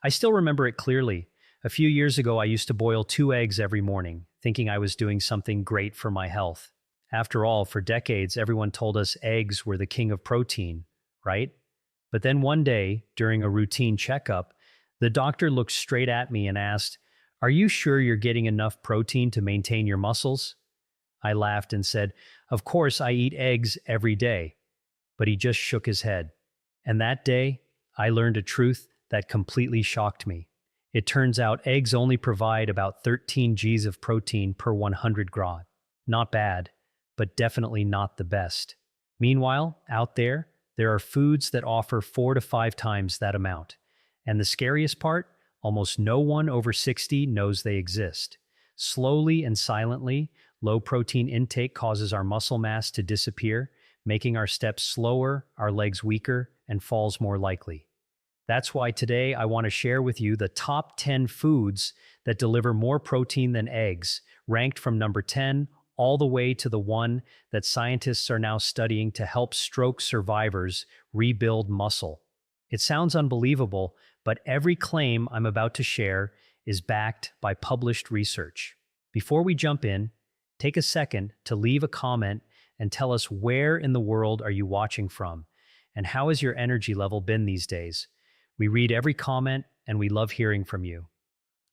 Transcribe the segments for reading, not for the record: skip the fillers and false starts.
I still remember it clearly. A few years ago, I used to boil 2 eggs every morning, thinking I was doing something great for my health. After all, for decades, everyone told us eggs were the king of protein, right? But then one day, during a routine checkup, the doctor looked straight at me and asked, "Are you sure you're getting enough protein to maintain your muscles?" I laughed and said, "Of course, I eat eggs every day." But he just shook his head. And that day, I learned a truth that completely shocked me. It turns out eggs only provide about 13 Gs of protein per 100 grad. Not bad, but definitely not the best. Meanwhile, out there are foods that offer 4 to 5 times that amount. And the scariest part, almost no one over 60 knows they exist. Slowly and silently, low protein intake causes our muscle mass to disappear, making our steps slower, our legs weaker, and falls more likely. That's why today I want to share with you the top 10 foods that deliver more protein than eggs, ranked from number 10 all the way to the one that scientists are now studying to help stroke survivors rebuild muscle. It sounds unbelievable, but every claim I'm about to share is backed by published research. Before we jump in, take a second to leave a comment and tell us where in the world are you watching from, and how has your energy level been these days? We read every comment and we love hearing from you.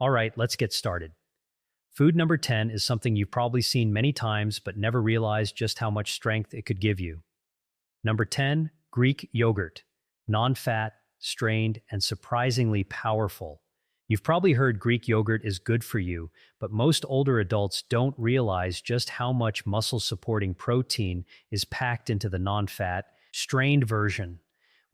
All right, let's get started. Food number 10 is something you've probably seen many times but never realized just how much strength it could give you. Number 10, Greek yogurt. Non-fat, strained, and surprisingly powerful. You've probably heard Greek yogurt is good for you, but most older adults don't realize just how much muscle-supporting protein is packed into the non-fat, strained version.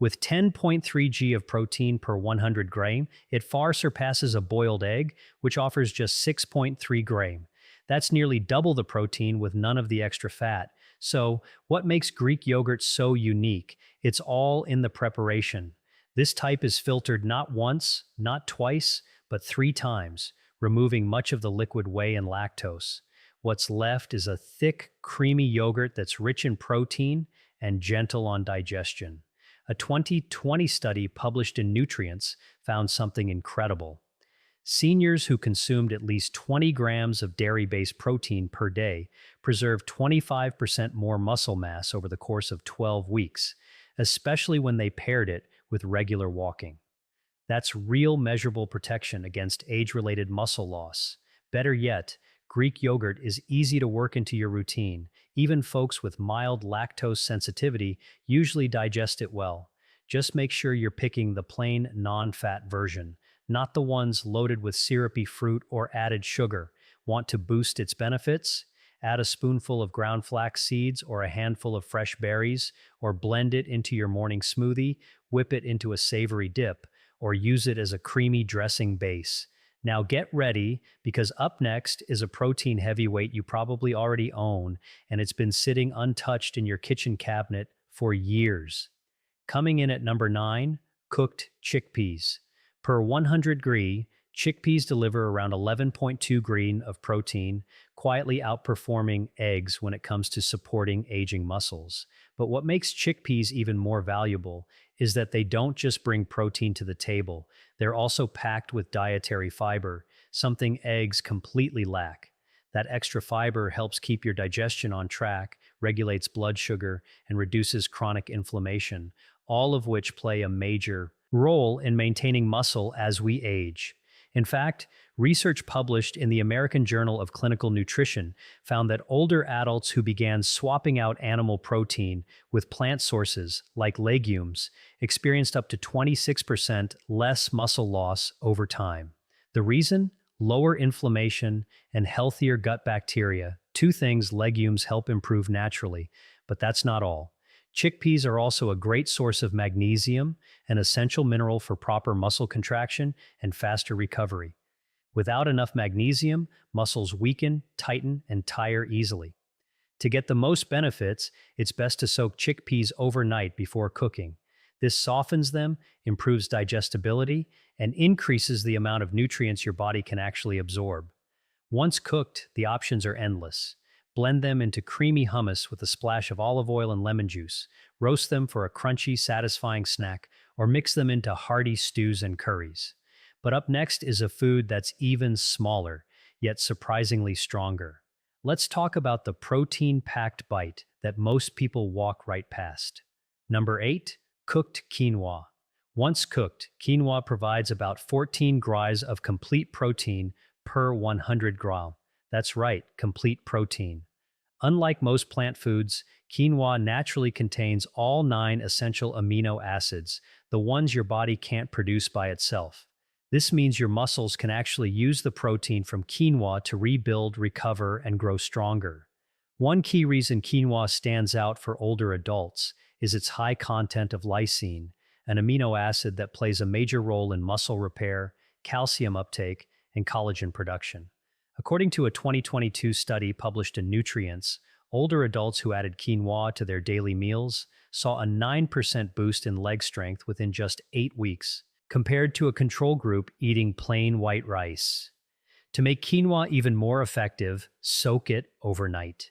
With 10.3 g of protein per 100 gram, it far surpasses a boiled egg, which offers just 6.3 gram. That's nearly double the protein with none of the extra fat. So, what makes Greek yogurt so unique? It's all in the preparation. This type is filtered not once, not twice, but 3 times, removing much of the liquid whey and lactose. What's left is a thick, creamy yogurt that's rich in protein and gentle on digestion. A 2020 study published in Nutrients found something incredible. Seniors who consumed at least 20 grams of dairy-based protein per day preserved 25% more muscle mass over the course of 12 weeks, especially when they paired it with regular walking. That's real measurable protection against age-related muscle loss. Better yet, Greek yogurt is easy to work into your routine. Even folks with mild lactose sensitivity usually digest it well. Just make sure you're picking the plain, non-fat version, not the ones loaded with syrupy fruit or added sugar. Want to boost its benefits? Add a spoonful of ground flax seeds or a handful of fresh berries, or blend it into your morning smoothie, whip it into a savory dip, or use it as a creamy dressing base. Now get ready, because up next is a protein heavyweight you probably already own, and it's been sitting untouched in your kitchen cabinet for years. Coming in at number 9, cooked chickpeas. Per 100 g, chickpeas deliver around 11.2 g of protein, quietly outperforming eggs when it comes to supporting aging muscles. But what makes chickpeas even more valuable is that they don't just bring protein to the table, they're also packed with dietary fiber, something eggs completely lack. That extra fiber helps keep your digestion on track, regulates blood sugar, and reduces chronic inflammation, all of which play a major role in maintaining muscle as we age. In fact, research published in the American Journal of Clinical Nutrition found that older adults who began swapping out animal protein with plant sources, like legumes, experienced up to 26% less muscle loss over time. The reason? Lower inflammation and healthier gut bacteria, 2 things legumes help improve naturally, but that's not all. Chickpeas are also a great source of magnesium, an essential mineral for proper muscle contraction and faster recovery. Without enough magnesium, muscles weaken, tighten, and tire easily. To get the most benefits, it's best to soak chickpeas overnight before cooking. This softens them, improves digestibility, and increases the amount of nutrients your body can actually absorb. Once cooked, the options are endless. Blend them into creamy hummus with a splash of olive oil and lemon juice. Roast them for a crunchy, satisfying snack, or mix them into hearty stews and curries. But up next is a food that's even smaller, yet surprisingly stronger. Let's talk about the protein-packed bite that most people walk right past. Number 8, cooked quinoa. Once cooked, quinoa provides about 14 grams of complete protein per 100 gram. That's right, complete protein. Unlike most plant foods, quinoa naturally contains all 9 essential amino acids, the ones your body can't produce by itself. This means your muscles can actually use the protein from quinoa to rebuild, recover, and grow stronger. One key reason quinoa stands out for older adults is its high content of lysine, an amino acid that plays a major role in muscle repair, calcium uptake, and collagen production. According to a 2022 study published in Nutrients, older adults who added quinoa to their daily meals saw a 9% boost in leg strength within just 8 weeks, compared to a control group eating plain white rice. To make quinoa even more effective, soak it overnight.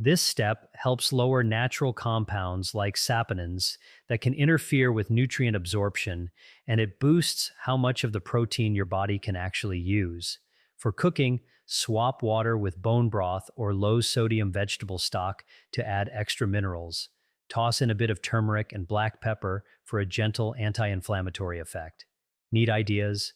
This step helps lower natural compounds like saponins that can interfere with nutrient absorption, and it boosts how much of the protein your body can actually use. For cooking, swap water with bone broth or low-sodium vegetable stock to add extra minerals. Toss in a bit of turmeric and black pepper for a gentle anti-inflammatory effect. Need ideas?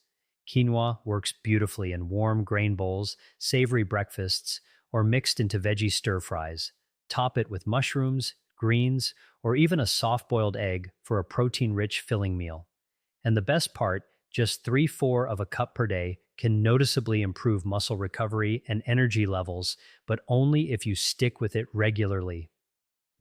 Quinoa works beautifully in warm grain bowls, savory breakfasts, or mixed into veggie stir-fries. Top it with mushrooms, greens, or even a soft-boiled egg for a protein-rich filling meal. And the best part, just 3/4 of a cup per day can noticeably improve muscle recovery and energy levels, but only if you stick with it regularly.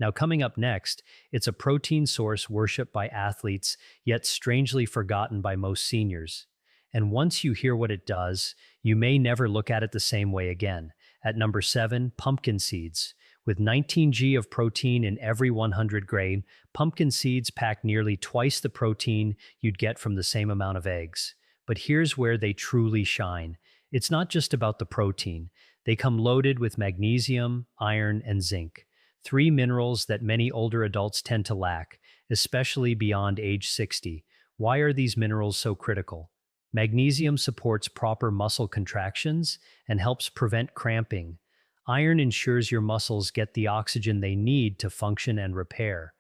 Now, coming up next, it's a protein source worshipped by athletes, yet strangely forgotten by most seniors. And once you hear what it does, you may never look at it the same way again. At number 7, pumpkin seeds. With 19 g of protein in every 100 grain, pumpkin seeds pack nearly twice the protein you'd get from the same amount of eggs. But here's where they truly shine. It's not just about the protein. They come loaded with magnesium, iron, and zinc, 3 minerals that many older adults tend to lack, especially beyond age 60. Why are these minerals so critical? Magnesium supports proper muscle contractions and helps prevent cramping. Iron ensures your muscles get the oxygen they need to function and repair.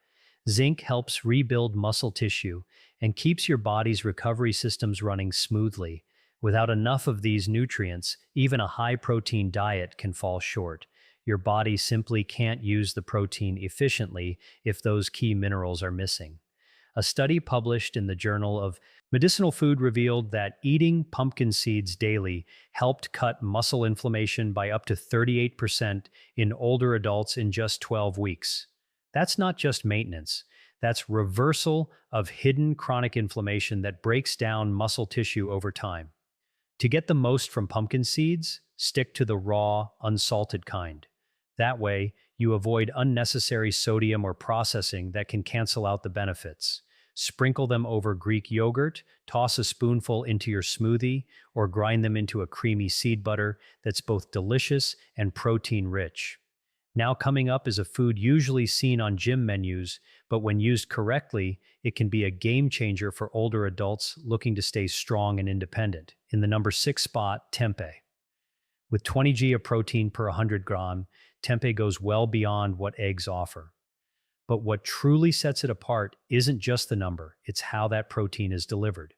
Zinc helps rebuild muscle tissue and keeps your body's recovery systems running smoothly. Without enough of these nutrients, even a high-protein diet can fall short. Your body simply can't use the protein efficiently if those key minerals are missing. A study published in the Journal of Medicinal Food revealed that eating pumpkin seeds daily helped cut muscle inflammation by up to 38% in older adults in just 12 weeks. That's not just maintenance. That's reversal of hidden chronic inflammation that breaks down muscle tissue over time. To get the most from pumpkin seeds, stick to the raw, unsalted kind. That way, you avoid unnecessary sodium or processing that can cancel out the benefits. Sprinkle them over Greek yogurt, toss a spoonful into your smoothie, or grind them into a creamy seed butter that's both delicious and protein-rich. Now coming up is a food usually seen on gym menus, but when used correctly, it can be a game changer for older adults looking to stay strong and independent. In the number 6 spot, tempeh. With 20 g of protein per 100 gram, tempeh goes well beyond what eggs offer. But what truly sets it apart isn't just the number, it's how that protein is delivered.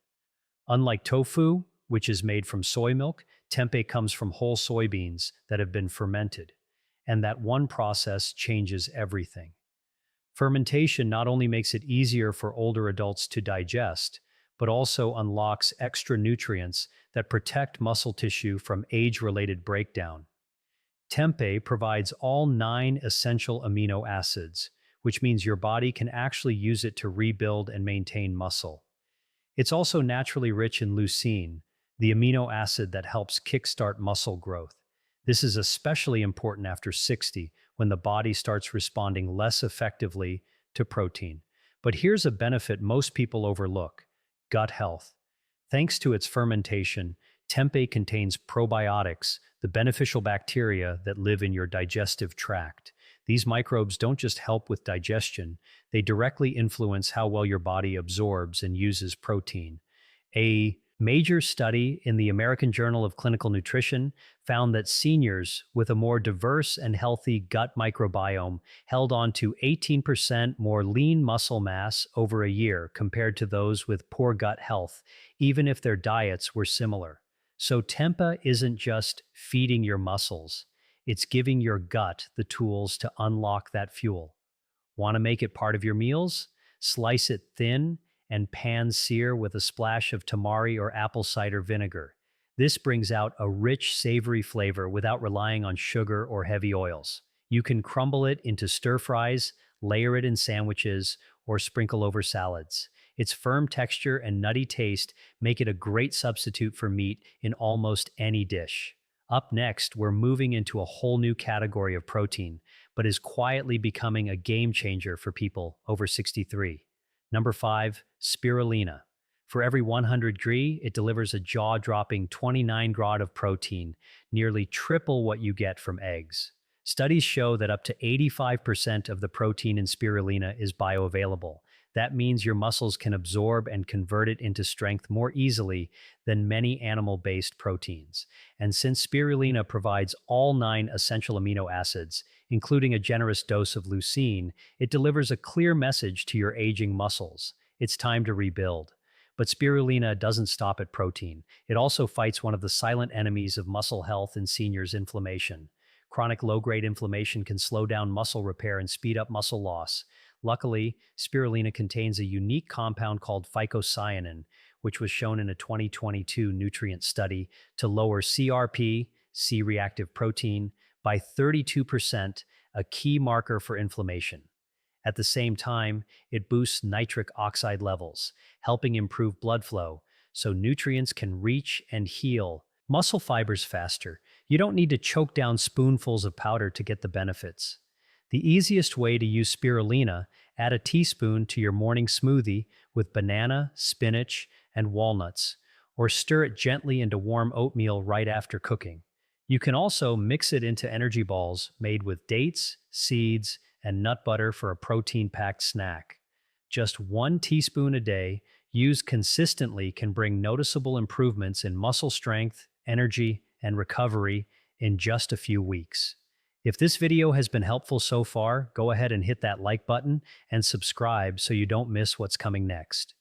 Unlike tofu, which is made from soy milk, tempeh comes from whole soybeans that have been fermented. And that one process changes everything. Fermentation not only makes it easier for older adults to digest, but also unlocks extra nutrients that protect muscle tissue from age-related breakdown. Tempeh provides all 9 essential amino acids, which means your body can actually use it to rebuild and maintain muscle. It's also naturally rich in leucine, the amino acid that helps kickstart muscle growth. This is especially important after 60, when the body starts responding less effectively to protein. But here's a benefit most people overlook: gut health. Thanks to its fermentation, tempeh contains probiotics, the beneficial bacteria that live in your digestive tract. These microbes don't just help with digestion, they directly influence how well your body absorbs and uses protein. A Major study in the American Journal of Clinical Nutrition found that seniors with a more diverse and healthy gut microbiome held on to 18% more lean muscle mass over a year compared to those with poor gut health, even if their diets were similar. So, Tempa isn't just feeding your muscles, it's giving your gut the tools to unlock that fuel. Want to make it part of your meals? Slice it thin and pan sear with a splash of tamari or apple cider vinegar. This brings out a rich, savory flavor without relying on sugar or heavy oils. You can crumble it into stir fries, layer it in sandwiches, or sprinkle over salads. Its firm texture and nutty taste make it a great substitute for meat in almost any dish. Up next, we're moving into a whole new category of protein, but is quietly becoming a game changer for people over 63. Number 5, spirulina. For every 100 g, it delivers a jaw-dropping 29 g of protein, nearly triple what you get from eggs. Studies show that up to 85% of the protein in spirulina is bioavailable. That means your muscles can absorb and convert it into strength more easily than many animal-based proteins. And since spirulina provides all 9 essential amino acids, including a generous dose of leucine, it delivers a clear message to your aging muscles. It's time to rebuild. But spirulina doesn't stop at protein. It also fights one of the silent enemies of muscle health in seniors: inflammation. Chronic low-grade inflammation can slow down muscle repair and speed up muscle loss. Luckily, spirulina contains a unique compound called phycocyanin, which was shown in a 2022 nutrient study to lower CRP, C-reactive protein, by 32%, a key marker for inflammation. At the same time, it boosts nitric oxide levels, helping improve blood flow so nutrients can reach and heal muscle fibers faster. You don't need to choke down spoonfuls of powder to get the benefits. The easiest way to use spirulina: add a teaspoon to your morning smoothie with banana, spinach, and walnuts, or stir it gently into warm oatmeal right after cooking. You can also mix it into energy balls made with dates, seeds, and nut butter for a protein-packed snack. Just 1 teaspoon a day, used consistently, can bring noticeable improvements in muscle strength, energy, and recovery in just a few weeks. If this video has been helpful so far, go ahead and hit that like button and subscribe so you don't miss what's coming next.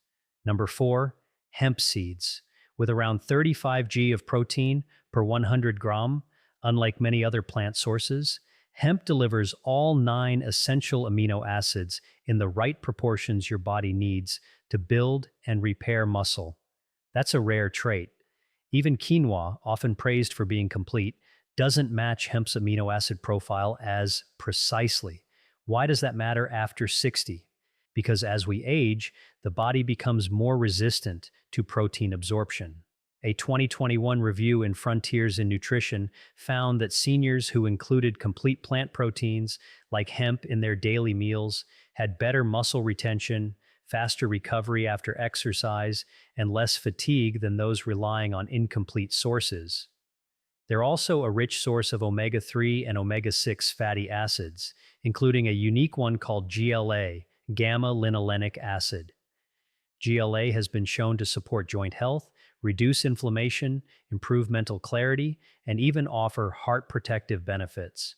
Number 4, hemp seeds. With around 35 g of protein per 100 gram, unlike many other plant sources, hemp delivers all 9 essential amino acids in the right proportions your body needs to build and repair muscle. That's a rare trait. Even quinoa, often praised for being complete, doesn't match hemp's amino acid profile as precisely. Why does that matter after 60? Because as we age, the body becomes more resistant to protein absorption. A 2021 review in Frontiers in Nutrition found that seniors who included complete plant proteins like hemp in their daily meals had better muscle retention, faster recovery after exercise, and less fatigue than those relying on incomplete sources. They're also a rich source of omega-3 and omega-6 fatty acids, including a unique one called GLA, gamma-linolenic acid. GLA has been shown to support joint health, reduce inflammation, improve mental clarity, and even offer heart protective benefits.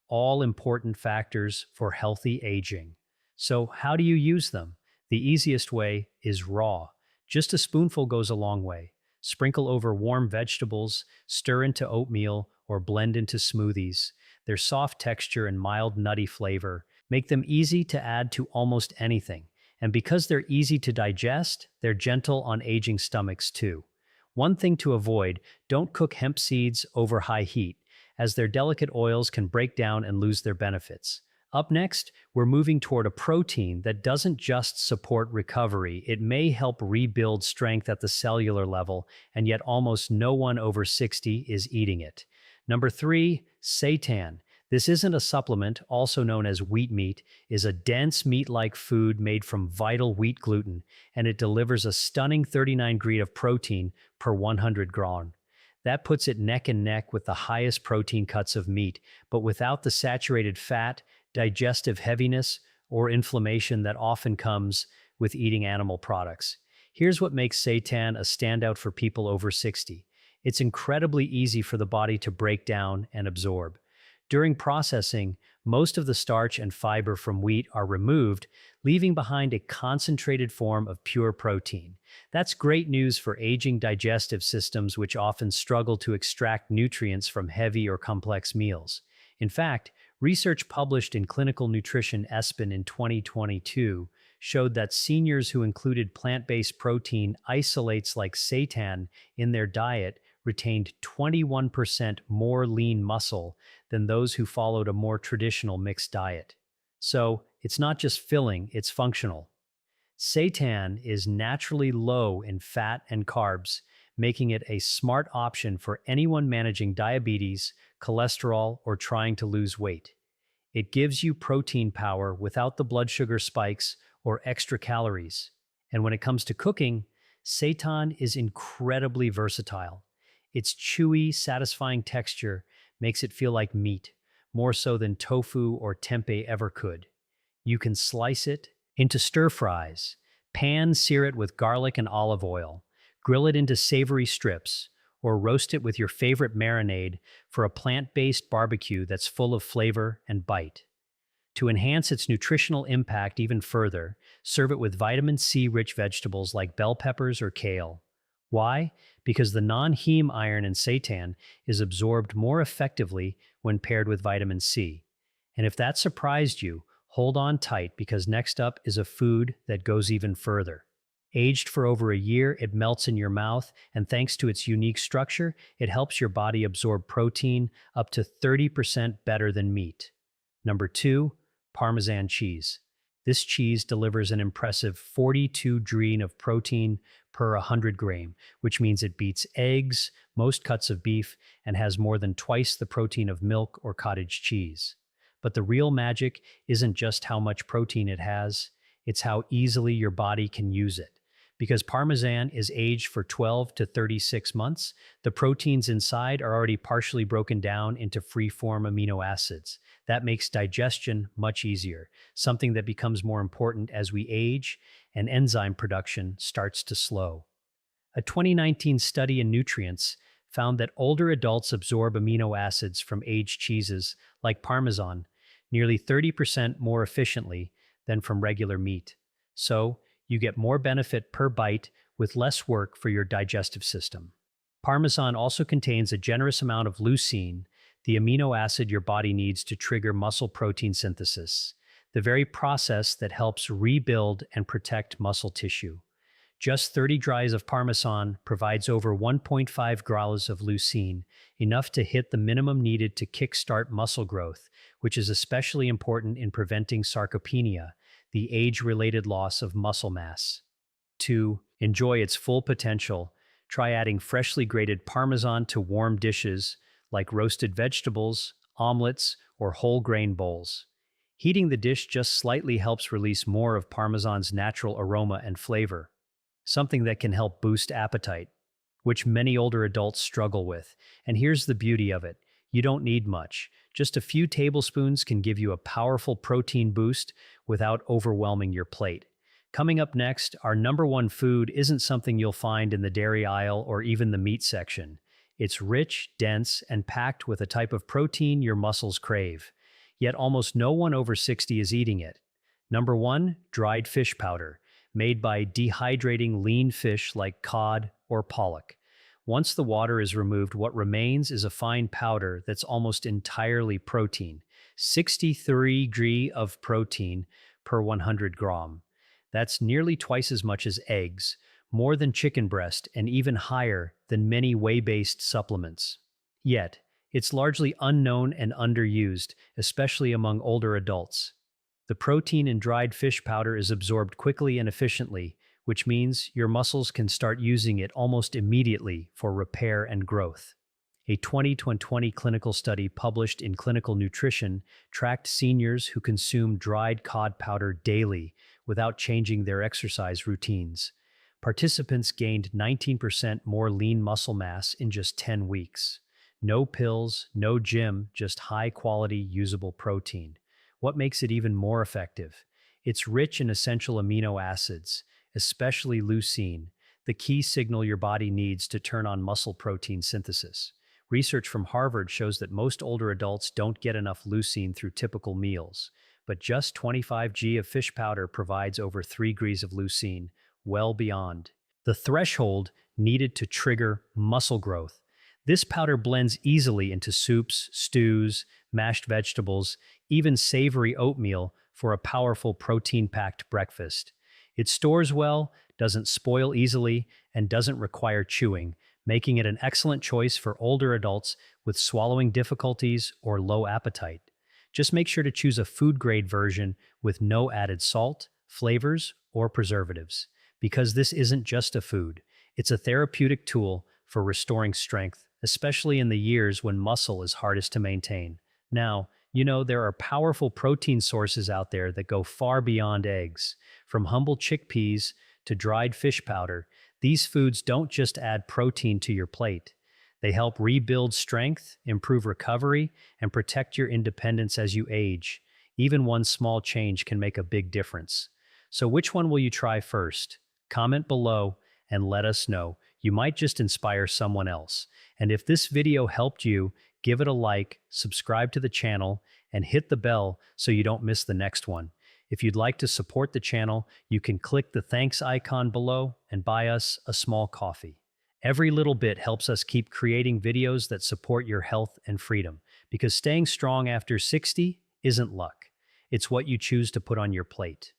All important factors for healthy aging. So, how do you use them? The easiest way is raw. Just a spoonful goes a long way. Sprinkle over warm vegetables, stir into oatmeal, or blend into smoothies. Their soft texture and mild nutty flavor make them easy to add to almost anything. And because they're easy to digest, they're gentle on aging stomachs too. One thing to avoid: don't cook hemp seeds over high heat, as their delicate oils can break down and lose their benefits. Up next, we're moving toward a protein that doesn't just support recovery, it may help rebuild strength at the cellular level, and yet almost no one over 60 is eating it. Number 3, seitan. This isn't a supplement, also known as wheat meat, is a dense meat-like food made from vital wheat gluten, and it delivers a stunning 39 g of protein per 100 gram. That puts it neck and neck with the highest protein cuts of meat, but without the saturated fat, digestive heaviness, or inflammation that often comes with eating animal products. Here's what makes seitan a standout for people over 60. It's incredibly easy for the body to break down and absorb. During processing, most of the starch and fiber from wheat are removed, leaving behind a concentrated form of pure protein. That's great news for aging digestive systems, which often struggle to extract nutrients from heavy or complex meals. In fact, research published in Clinical Nutrition ESPN in 2022 showed that seniors who included plant-based protein isolates like seitan in their diet retained 21% more lean muscle than those who followed a more traditional mixed diet. So, it's not just filling, it's functional. Seitan is naturally low in fat and carbs, making it a smart option for anyone managing diabetes, cholesterol, or trying to lose weight. It gives you protein power without the blood sugar spikes or extra calories. And when it comes to cooking, seitan is incredibly versatile. Its chewy, satisfying texture makes it feel like meat, more so than tofu or tempeh ever could. You can slice it into stir fries, pan-sear it with garlic and olive oil, grill it into savory strips, or roast it with your favorite marinade for a plant-based barbecue that's full of flavor and bite. To enhance its nutritional impact even further, serve it with vitamin C-rich vegetables like bell peppers or kale. Why? Because the non-heme iron in seitan is absorbed more effectively when paired with vitamin C. And if that surprised you, hold on tight because next up is a food that goes even further. Aged for over a year, it melts in your mouth, and thanks to its unique structure, it helps your body absorb protein up to 30% better than meat. Number 2, Parmesan cheese. This cheese delivers an impressive 42 green of protein per 100 gram, which means it beats eggs, most cuts of beef, and has more than twice the protein of milk or cottage cheese. But the real magic isn't just how much protein it has, it's how easily your body can use it. Because Parmesan is aged for 12 to 36 months, the proteins inside are already partially broken down into free-form amino acids. That makes digestion much easier, something that becomes more important as we age and enzyme production starts to slow. A 2019 study in Nutrients found that older adults absorb amino acids from aged cheeses, like Parmesan, nearly 30% more efficiently than from regular meat. So, you get more benefit per bite with less work for your digestive system. Parmesan also contains a generous amount of leucine, the amino acid your body needs to trigger muscle protein synthesis, the very process that helps rebuild and protect muscle tissue. Just 30 grams of Parmesan provides over 1.5 grams of leucine, enough to hit the minimum needed to kickstart muscle growth, which is especially important in preventing sarcopenia, the age-related loss of muscle mass. To enjoy its full potential, try adding freshly grated Parmesan to warm dishes like roasted vegetables, omelets, or whole grain bowls. Heating the dish just slightly helps release more of Parmesan's natural aroma and flavor, something that can help boost appetite, which many older adults struggle with. And here's the beauty of it. You don't need much. Just a few tablespoons can give you a powerful protein boost without overwhelming your plate. Coming up next, our number one food isn't something you'll find in the dairy aisle or even the meat section. It's rich, dense, and packed with a type of protein your muscles crave. Yet almost no one over 60 is eating it. Number 1, dried fish powder, made by dehydrating lean fish like cod or pollock. Once the water is removed, what remains is a fine powder that's almost entirely protein, 63 grams of protein per 100 gram. That's nearly twice as much as eggs, more than chicken breast, and even higher than many whey-based supplements. Yet, it's largely unknown and underused, especially among older adults. The protein in dried fish powder is absorbed quickly and efficiently, which means your muscles can start using it almost immediately for repair and growth. A 2020 clinical study published in Clinical Nutrition tracked seniors who consumed dried cod powder daily without changing their exercise routines. Participants gained 19% more lean muscle mass in just 10 weeks. No pills, no gym, just high-quality usable protein. What makes it even more effective? It's rich in essential amino acids, especially leucine, the key signal your body needs to turn on muscle protein synthesis. Research from Harvard shows that most older adults don't get enough leucine through typical meals, but just 25 g of fish powder provides over 3 g of leucine, well beyond the threshold needed to trigger muscle growth. This powder blends easily into soups, stews, mashed vegetables, even savory oatmeal for a powerful protein-packed breakfast. It stores well, doesn't spoil easily, and doesn't require chewing, making it an excellent choice for older adults with swallowing difficulties or low appetite. Just make sure to choose a food-grade version with no added salt, flavors, or preservatives, because this isn't just a food. It's a therapeutic tool for restoring strength, especially in the years when muscle is hardest to maintain. Now, there are powerful protein sources out there that go far beyond eggs. From humble chickpeas to dried fish powder, these foods don't just add protein to your plate. They help rebuild strength, improve recovery, and protect your independence as you age. Even one small change can make a big difference. So which one will you try first? Comment below and let us know. You might just inspire someone else. And if this video helped you, give it a like, subscribe to the channel, and hit the bell so you don't miss the next one. If you'd like to support the channel, you can click the thanks icon below and buy us a small coffee. Every little bit helps us keep creating videos that support your health and freedom, because staying strong after 60 isn't luck. It's what you choose to put on your plate.